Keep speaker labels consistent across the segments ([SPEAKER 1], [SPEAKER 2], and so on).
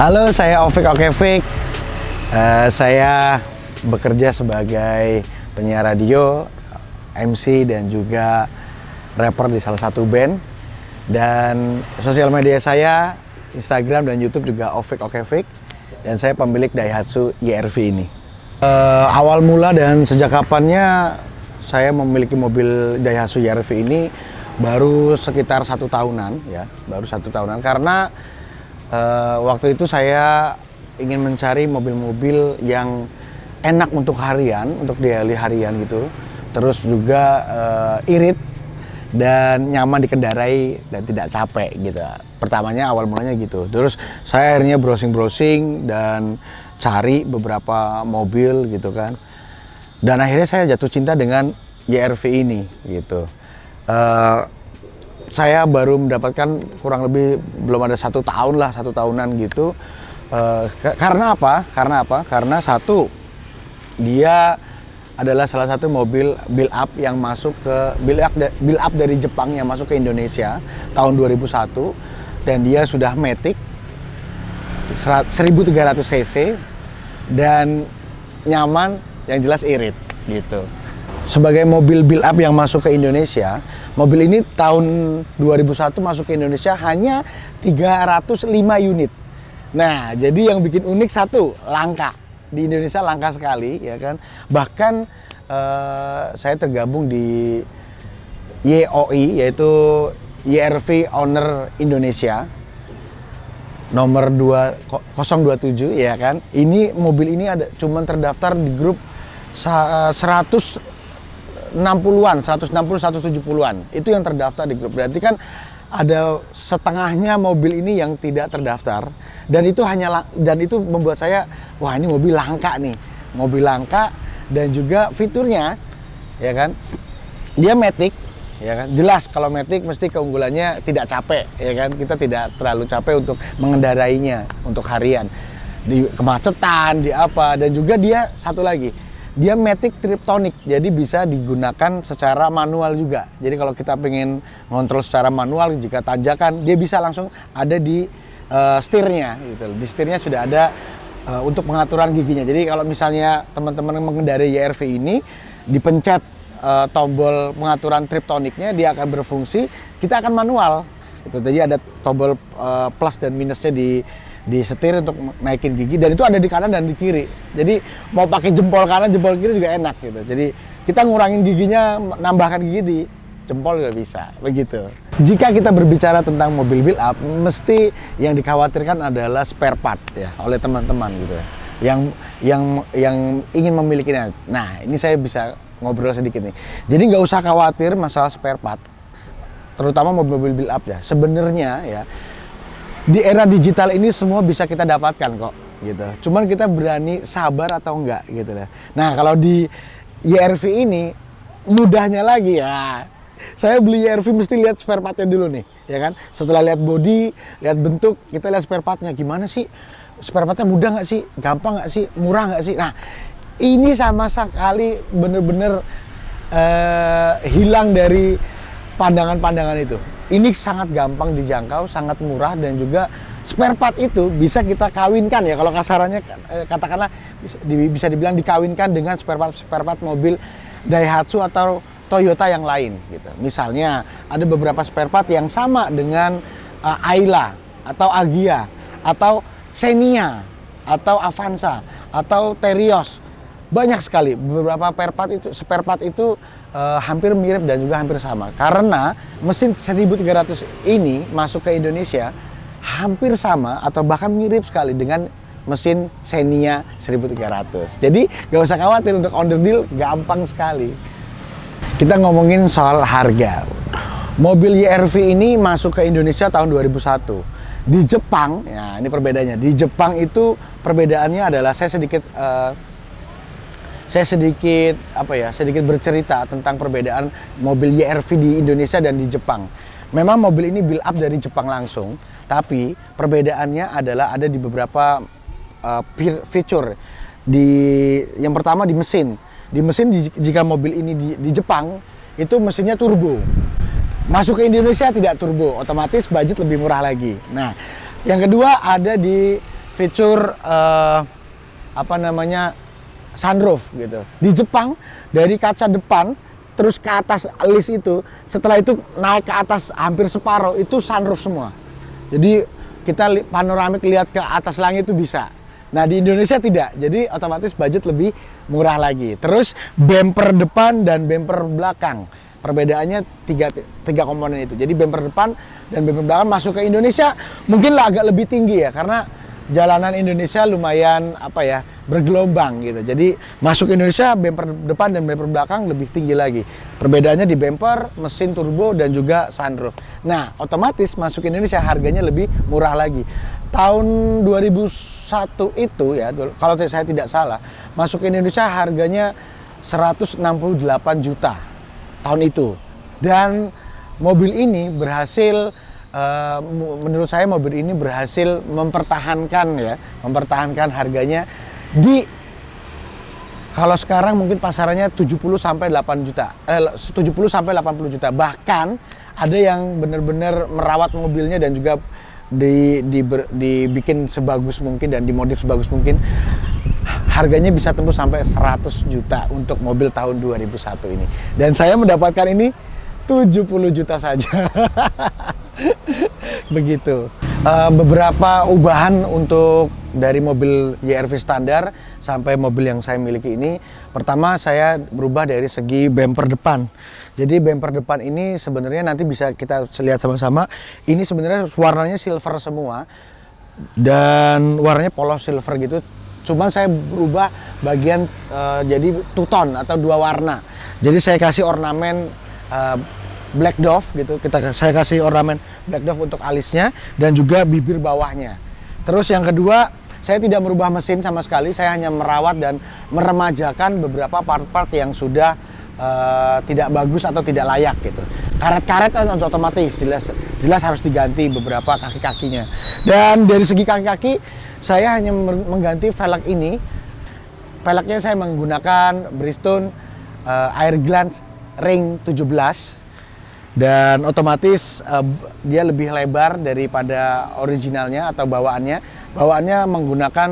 [SPEAKER 1] Halo, saya Ovik Okevik. Saya bekerja sebagai penyiar radio, MC dan juga rapper di salah satu band. Dan sosial media saya, Instagram dan YouTube juga Ovik Okevik. Dan saya pemilik Daihatsu YR-V ini. Awal mula dan sejak kapannya saya memiliki mobil Daihatsu YR-V ini baru sekitar 1 tahunan ya, baru 1 tahunan karena waktu itu saya ingin mencari mobil-mobil yang enak untuk harian, untuk daily harian gitu, terus juga irit dan nyaman dikendarai dan tidak capek gitu. Pertamanya awal mulanya gitu. Terus saya akhirnya browsing-browsing dan cari beberapa mobil gitu kan. Dan akhirnya saya jatuh cinta dengan YR-V ini gitu. Saya baru mendapatkan kurang lebih belum ada 1 tahun lah, 1 tahunan gitu. Karena apa? Karena satu, dia adalah salah satu mobil build up yang masuk ke build up dari Jepang yang masuk ke Indonesia tahun 2001 dan dia sudah matic 1300 cc dan nyaman, yang jelas irit gitu. Sebagai mobil build up yang masuk ke Indonesia, mobil ini tahun 2001 masuk ke Indonesia hanya 305 unit. Nah, jadi yang bikin unik satu, langka. Di Indonesia langka sekali, ya kan. Bahkan saya tergabung di YOI, yaitu YR-V Owner Indonesia nomor 027, ya kan. Ini mobil ini ada cuman terdaftar di grup 160-an, 170-an. Itu yang terdaftar di grup. Berarti kan ada setengahnya mobil ini yang tidak terdaftar, dan itu membuat saya, wah ini mobil langka nih, mobil langka. Dan juga fiturnya, ya kan, dia matic, ya kan, jelas kalau matic mesti keunggulannya tidak capek, ya kan, kita tidak terlalu capek untuk mengendarainya untuk harian, di kemacetan, di apa. Dan juga dia satu lagi, dia matic triptonic, jadi bisa digunakan secara manual juga. Jadi kalau kita pengen ngontrol secara manual, jika tanjakan, dia bisa langsung ada di setirnya gitu. Di setirnya sudah ada untuk pengaturan giginya. Jadi kalau misalnya teman-teman mengendarai YR-V ini, dipencet tombol pengaturan triptoniknya, dia akan berfungsi, kita akan manual gitu. Jadi ada tombol plus dan minusnya di setir untuk naikin gigi, dan itu ada di kanan dan di kiri. Jadi mau pakai jempol kanan, jempol kiri juga enak gitu. Jadi kita ngurangin giginya, nambahkan gigi di jempol juga bisa, begitu. Jika kita berbicara tentang mobil build up, mesti yang dikhawatirkan adalah spare part ya oleh teman-teman gitu ya. Yang ingin memilikinya. Nah, ini saya bisa ngobrol sedikit nih. Jadi nggak usah khawatir masalah spare part, terutama mobil-mobil build up ya. Sebenarnya ya, di era digital ini semua bisa kita dapatkan kok gitu. Cuman kita berani sabar atau enggak gitu lah. Nah, kalau di YR-V ini mudahnya lagi ya. Saya beli YR-V mesti lihat spare partnya dulu nih, ya kan? Setelah lihat body, lihat bentuk, kita lihat spare partnya. Gimana sih? Spare partnya mudah nggak sih? Gampang nggak sih? Murah nggak sih? Nah, ini sama sekali bener-bener hilang dari pandangan-pandangan itu. Ini sangat gampang dijangkau, sangat murah, dan juga spare part itu bisa kita kawinkan ya. Kalau kasarannya katakanlah bisa dibilang dikawinkan dengan spare part mobil Daihatsu atau Toyota yang lain gitu. Misalnya ada beberapa spare part yang sama dengan Ayla atau Agya atau Xenia atau Avanza atau Terios. Banyak sekali beberapa spare part itu hampir mirip dan juga hampir sama. Karena mesin 1300 ini masuk ke Indonesia hampir sama atau bahkan mirip sekali dengan mesin Xenia 1300. Jadi gak usah khawatir untuk onderdil, gampang sekali. Kita ngomongin soal harga. Mobil YR-V ini masuk ke Indonesia tahun 2001. Di Jepang, ya ini perbedaannya. Di Jepang itu perbedaannya adalah saya sedikit bercerita tentang perbedaan mobil YR-V di Indonesia dan di Jepang. Memang mobil ini build up dari Jepang langsung, tapi perbedaannya adalah ada di beberapa feature. Yang pertama di mesin. Di mesin, jika mobil ini di Jepang itu mesinnya turbo. Masuk ke Indonesia tidak turbo, otomatis budget lebih murah lagi. Nah, yang kedua ada di fitur apa namanya, sunroof gitu. Di Jepang dari kaca depan terus ke atas list itu, setelah itu naik ke atas hampir separuh itu sunroof semua. Jadi kita panoramik lihat ke atas langit itu bisa. Nah di Indonesia tidak, jadi otomatis budget lebih murah lagi. Terus bumper depan dan bumper belakang, perbedaannya tiga komponen itu. Jadi bumper depan dan bumper belakang masuk ke Indonesia mungkin lah agak lebih tinggi ya, karena jalanan Indonesia lumayan apa ya, bergelombang gitu. Jadi masuk Indonesia bumper depan dan bumper belakang lebih tinggi lagi. Perbedaannya di bumper, mesin turbo dan juga sunroof. Nah, otomatis masuk Indonesia harganya lebih murah lagi. Tahun 2001 itu ya, kalau saya tidak salah, masuk Indonesia harganya 168 juta tahun itu. Dan mobil ini berhasil menurut saya mobil ini berhasil mempertahankan harganya di, kalau sekarang mungkin pasarannya 70 sampai 8 juta. 70 sampai 80 juta. Bahkan ada yang benar-benar merawat mobilnya dan juga dibikin sebagus mungkin dan dimodif sebagus mungkin. Harganya bisa tembus sampai 100 juta untuk mobil tahun 2001 ini. Dan saya mendapatkan ini 70 juta saja. Begitu. Beberapa ubahan untuk dari mobil YR-V standar sampai mobil yang saya miliki ini. Pertama, saya berubah dari segi bumper depan. Jadi bumper depan ini sebenarnya nanti bisa kita lihat sama-sama. Ini sebenarnya warnanya silver semua dan warnanya polos silver gitu. Cuman saya berubah bagian jadi two tone atau dua warna. Jadi saya kasih ornamen black dove gitu. Saya kasih ornamen black dove untuk alisnya dan juga bibir bawahnya. Terus yang kedua, saya tidak merubah mesin sama sekali. Saya hanya merawat dan meremajakan beberapa part-part yang sudah tidak bagus atau tidak layak gitu. Karet-karet kan otomatis jelas harus diganti beberapa kaki-kakinya. Dan dari segi kaki-kaki, saya hanya mengganti velg ini. Velgnya saya menggunakan Bridgestone Airglance Ring 17. Dan otomatis dia lebih lebar daripada originalnya atau bawaannya. Bawaannya menggunakan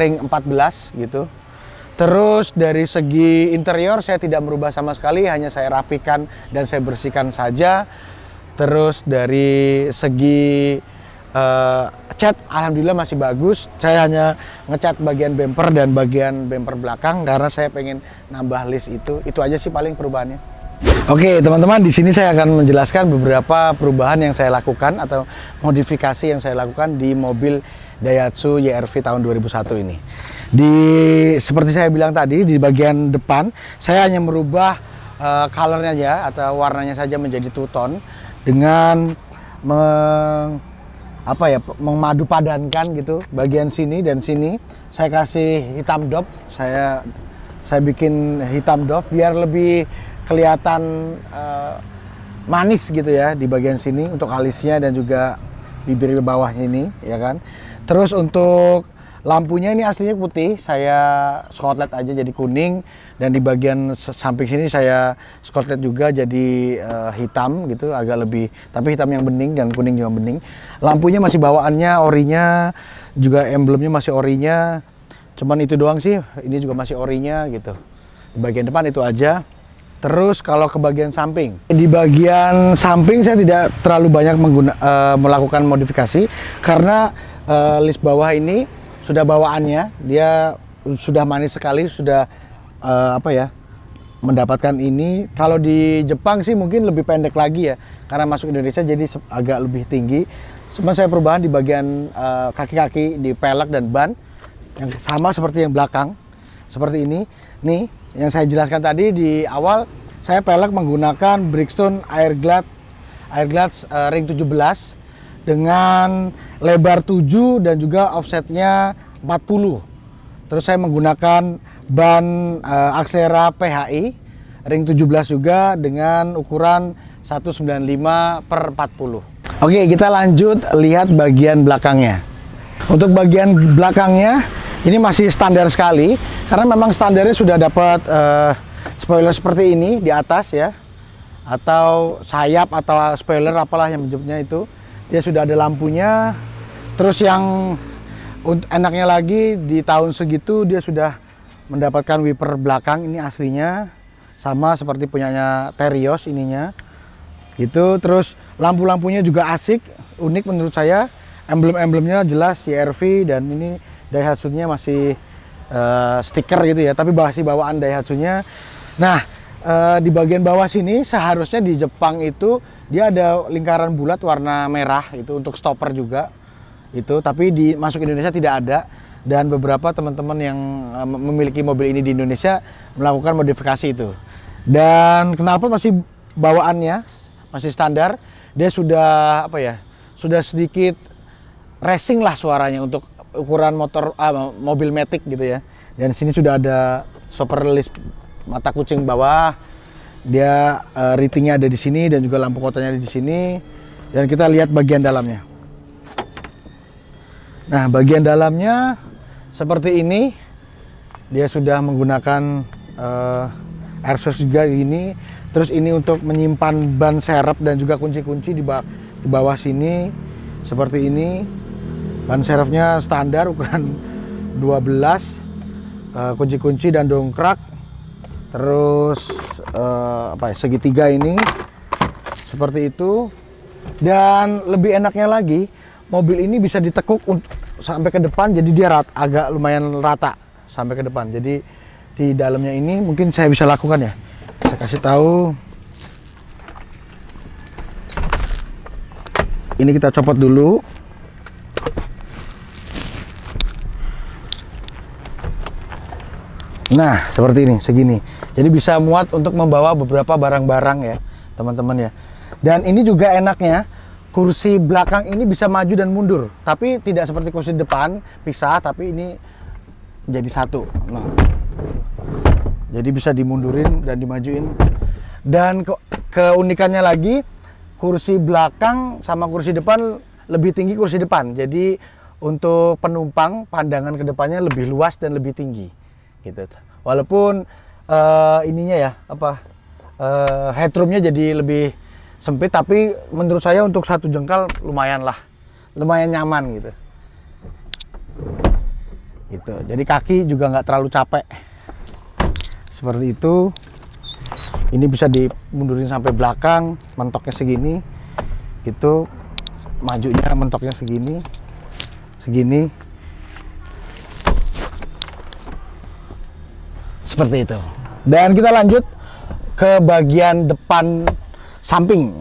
[SPEAKER 1] ring 14 gitu. Terus dari segi interior saya tidak merubah sama sekali, hanya saya rapikan dan saya bersihkan saja. Terus dari segi cat alhamdulillah masih bagus. Saya hanya ngecat bagian bumper dan bagian bumper belakang karena saya pengen nambah list itu. Itu aja sih paling perubahannya. Oke teman-teman, di sini saya akan menjelaskan beberapa perubahan yang saya lakukan atau modifikasi yang saya lakukan di mobil Daihatsu YR-V tahun 2001 ini. Seperti saya bilang tadi, di bagian depan saya hanya merubah colornya aja atau warnanya saja menjadi two tone dengan memadu padankan gitu. Bagian sini dan sini saya kasih hitam dop. Saya bikin hitam dop biar lebih kelihatan manis gitu ya di bagian sini untuk alisnya dan juga bibir bawahnya ini ya kan. Terus untuk lampunya ini aslinya putih, saya skotlet aja jadi kuning, dan di bagian samping sini saya skotlet juga jadi hitam gitu, agak lebih, tapi hitam yang bening dan kuning juga bening. Lampunya masih bawaannya orinya, juga emblemnya masih orinya, cuman itu doang sih, ini juga masih orinya gitu. Di bagian depan itu aja. Terus kalau ke bagian samping, di bagian samping saya tidak terlalu banyak melakukan modifikasi karena list bawah ini sudah bawaannya, dia sudah manis sekali, sudah mendapatkan ini. Kalau di Jepang sih mungkin lebih pendek lagi ya, karena masuk Indonesia jadi agak lebih tinggi. Cuma saya perubahan di bagian kaki-kaki, di pelek dan ban yang sama seperti yang belakang, seperti ini. Nih, yang saya jelaskan tadi di awal, saya pelek menggunakan Bridgestone Airglance Ring 17 dengan lebar 7 dan juga offsetnya 40. Terus saya menggunakan ban Axlera PHI Ring 17 juga dengan ukuran 195/40. Oke, kita lanjut lihat bagian belakangnya. Untuk bagian belakangnya ini masih standar sekali, karena memang standarnya sudah dapat spoiler seperti ini di atas ya, atau sayap atau spoiler apalah yang menyebutnya itu. Dia sudah ada lampunya. Terus yang Enaknya lagi di tahun segitu dia sudah mendapatkan wiper belakang, ini aslinya sama seperti punyanya Terios ininya gitu. Terus lampu-lampunya juga asik, unik menurut saya. Emblem-emblemnya jelas CR-V, dan ini Daihatsu-nya masih stiker gitu ya, tapi masih bawaan Daihatsu-nya. Nah, di bagian bawah sini seharusnya di Jepang itu dia ada lingkaran bulat warna merah itu untuk stopper juga itu, tapi masuk Indonesia tidak ada. Dan beberapa teman-teman yang memiliki mobil ini di Indonesia melakukan modifikasi itu. Dan kenapa masih bawaannya masih standar, dia sudah sudah sedikit racing lah suaranya untuk ukuran mobil matic gitu ya. Dan di sini sudah ada stopper release mata kucing bawah, dia ratingnya ada di sini, dan juga lampu kotanya ada di sini. Dan kita lihat bagian dalamnya. Nah, bagian dalamnya seperti ini, dia sudah menggunakan air source juga gini. Terus ini untuk menyimpan ban serep dan juga kunci-kunci di bawah sini seperti ini. Ban serepnya standar ukuran 12, kunci-kunci dan dongkrak. Terus segitiga ini seperti itu. Dan lebih enaknya lagi, mobil ini bisa ditekuk sampai ke depan, jadi dia agak lumayan rata sampai ke depan. Jadi di dalamnya ini mungkin saya bisa lakukan ya. Saya kasih tahu. Ini kita copot dulu. Nah, seperti ini, segini. Jadi bisa muat untuk membawa beberapa barang-barang ya, teman-teman ya. Dan ini juga enaknya, kursi belakang ini bisa maju dan mundur. Tapi tidak seperti kursi depan, pisah, tapi ini jadi satu. Nah, jadi bisa dimundurin dan dimajuin. Dan keunikannya lagi, kursi belakang sama kursi depan lebih tinggi kursi depan. Jadi untuk penumpang, pandangan ke depannya lebih luas dan lebih tinggi. Gitu. Walaupun ininya ya headroomnya jadi lebih sempit, tapi menurut saya untuk satu jengkal lumayan nyaman gitu. Gitu. Jadi kaki juga nggak terlalu capek. Seperti itu. Ini bisa dimundurin sampai belakang, mentoknya segini, gitu. Majunya mentoknya segini. Seperti itu. Dan kita lanjut ke bagian depan samping.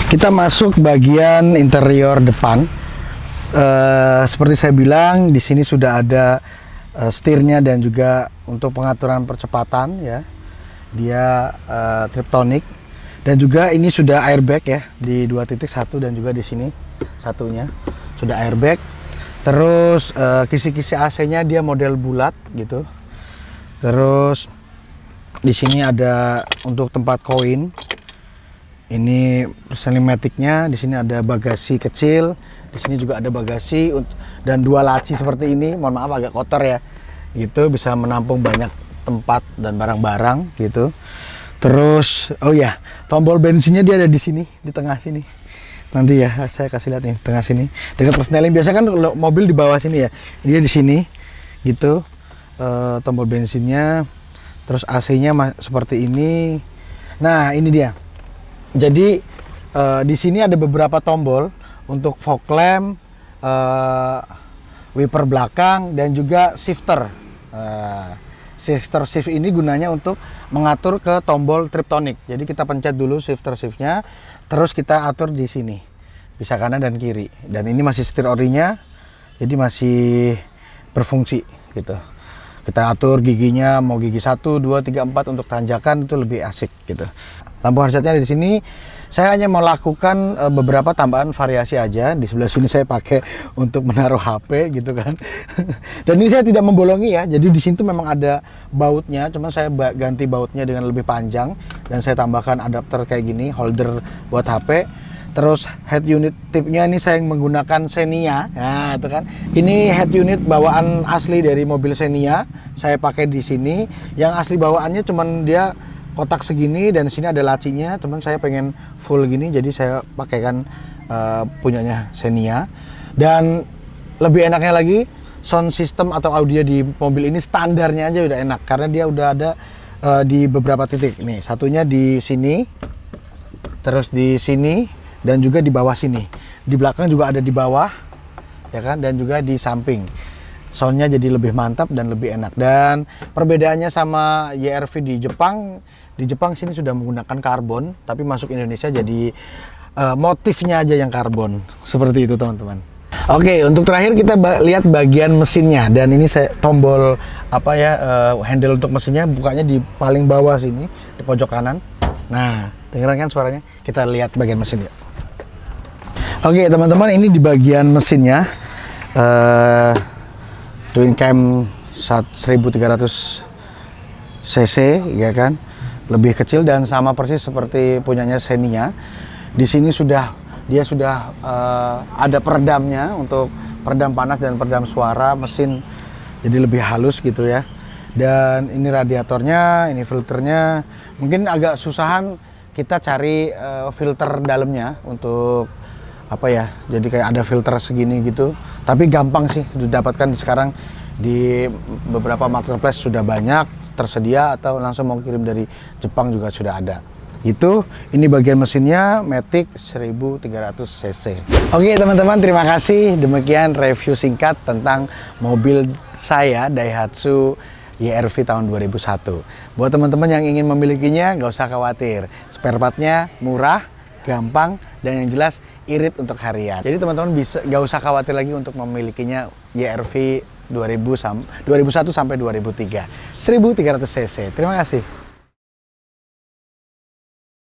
[SPEAKER 1] Kita masuk bagian interior depan. Seperti saya bilang, di sini sudah ada setirnya dan juga untuk pengaturan percepatan ya. Dia Triptonic, dan juga ini sudah airbag ya di 2.1 dan juga di sini satunya sudah airbag. Terus kisi-kisi AC-nya dia model bulat gitu. Terus di sini ada untuk tempat koin. Ini selematiknya, di sini ada bagasi kecil, di sini juga ada bagasi dan dua laci seperti ini. Mohon maaf agak kotor ya. Gitu bisa menampung banyak tempat dan barang-barang gitu. Terus oh ya, tombol bensinnya dia ada di sini, di tengah sini. Nanti ya saya kasih lihat nih, tengah sini. Dekat persneling biasa kan mobil di bawah sini ya. Dia di sini gitu. Tombol bensinnya, terus AC-nya seperti ini. Nah, ini dia. Jadi di sini ada beberapa tombol untuk fog lamp, wiper belakang, dan juga shifter. Shifter shift ini gunanya untuk mengatur ke tombol Triptonic. Jadi kita pencet dulu shifter shiftnya, terus kita atur di sini, bisa kanan dan kiri. Dan ini masih setir orinya, jadi masih berfungsi gitu. Kita atur giginya, mau gigi 1, 2, 3, 4 untuk tanjakan itu lebih asik gitu. Lampu hazardnya ada di sini. Saya hanya melakukan beberapa tambahan variasi aja. Di sebelah sini saya pakai untuk menaruh HP gitu kan. Dan ini saya tidak membolongi ya. Jadi di sini tuh memang ada bautnya, cuman saya ganti bautnya dengan lebih panjang dan saya tambahkan adapter kayak gini, holder buat HP. Terus head unit tipnya ini saya menggunakan Xenia. Nah, itu kan. Ini head unit bawaan asli dari mobil Xenia. Saya pakai di sini. Yang asli bawaannya cuman dia kotak segini dan sini ada lacinya. Teman saya pengen full gini, jadi saya pakaikan punyanya Xenia. Dan lebih enaknya lagi, sound system atau audio di mobil ini standarnya aja udah enak karena dia udah ada di beberapa titik. Nih, satunya di sini, terus di sini, dan juga di bawah sini. Di belakang juga ada di bawah, ya kan, dan juga di samping. Soundnya jadi lebih mantap dan lebih enak. Dan perbedaannya sama YR-V di Jepang sini sudah menggunakan karbon, tapi masuk Indonesia jadi motifnya aja yang karbon. Seperti itu teman-teman. Oke, untuk terakhir kita lihat bagian mesinnya. Dan ini saya tombol handle untuk mesinnya bukanya di paling bawah sini, di pojok kanan. Nah, dengeran kan suaranya? Kita lihat bagian mesinnya. Oke teman-teman, ini di bagian mesinnya twin cam 1300 cc, ya kan, lebih kecil dan sama persis seperti punyanya Xenia. Di sini dia sudah ada peredamnya untuk peredam panas dan peredam suara mesin, jadi lebih halus gitu ya. Dan ini radiatornya, ini filternya. Mungkin agak susahan kita cari filter dalamnya untuk jadi kayak ada filter segini gitu, tapi gampang sih didapatkan sekarang di beberapa marketplace, sudah banyak tersedia, atau langsung mau kirim dari Jepang juga sudah ada. Ini bagian mesinnya Matic 1300 cc. Oke teman-teman, terima kasih. Demikian review singkat tentang mobil saya Daihatsu YR-V tahun 2001. Buat teman-teman yang ingin memilikinya, nggak usah khawatir, spare partnya murah, gampang, dan yang jelas irit untuk harian. Jadi teman-teman nggak usah khawatir lagi untuk memilikinya YR-V 2001 sampai 2003 1300 cc. Terima kasih.